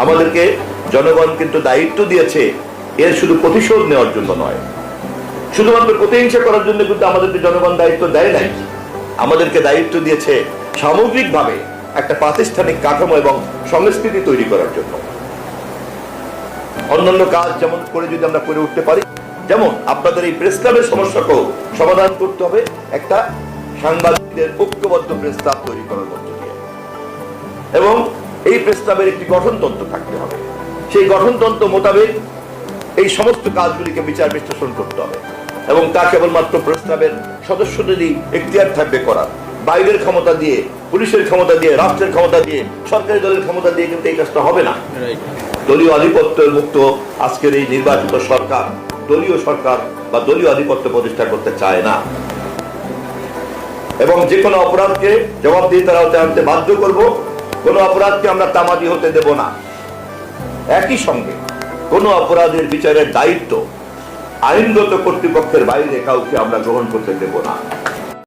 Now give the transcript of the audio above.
আমাদেরকে জনগণ কিন্তু দায়িত্ব দিয়েছে এর শুধু প্রতিশোধ নেওয়ার জন্য নয়, শুধুমাত্র প্রতিহিংসা করার জন্য কিন্তু আমাদেরকে জনগণ দায়িত্ব দেয় নাই। আমাদেরকে দায়িত্ব দিয়েছে সামগ্রিকভাবে একটা প্রাতিষ্ঠানিক কাঠামো এবং সংস্কৃতি তৈরি করার জন্য। অন্যান্য কাজ যেমন করে যদি আমরা করে উঠতে পারি, যেমন আপনাদের এই প্রেস ক্লাবের সমস্যাকেও সমাধান করতে হবে একটা সাংবাদিকদের ঐক্যবদ্ধ প্রেস ক্লাব তৈরি করার মধ্য দিয়ে, এবং এই প্রেস ক্লাবের একটি গঠনতন্ত্র থাকতে হবে। সেই গঠনতন্ত্র মোতাবেক এই সমস্ত কাজগুলিকে বিচার বিশ্লেষণ করতে হবে, এবং তা কেবলমাত্র প্রেস ক্লাবের সদস্যদেরই এখতিয়ার থাকবে করার। বাইরের ক্ষমতা দিয়ে, পুলিশের ক্ষমতা দিয়ে, রাষ্ট্রের ক্ষমতা দিয়ে, সরকারি দলের ক্ষমতা দিয়ে কিন্তু এই কাজটা হবে না। দলীয় আধিপত্যের মুক্ত আজকের এই নির্বাচিত সরকার দলীয় সরকার বা দলীয় আধিপত্য প্রতিষ্ঠা করতে চায় না, এবং যে কোনো অপরাধকে জবাবদিহিতার আওতায় আনতে বাধ্য করব। কোনো অপরাধকে আমরা তামাদি হতে দেব না। একই সঙ্গে কোনো অপরাধের বিচারের দায়িত্ব আইনগত কর্তৃপক্ষের বাইরে কাউকে আমরা গ্রহণ করতে দেব না।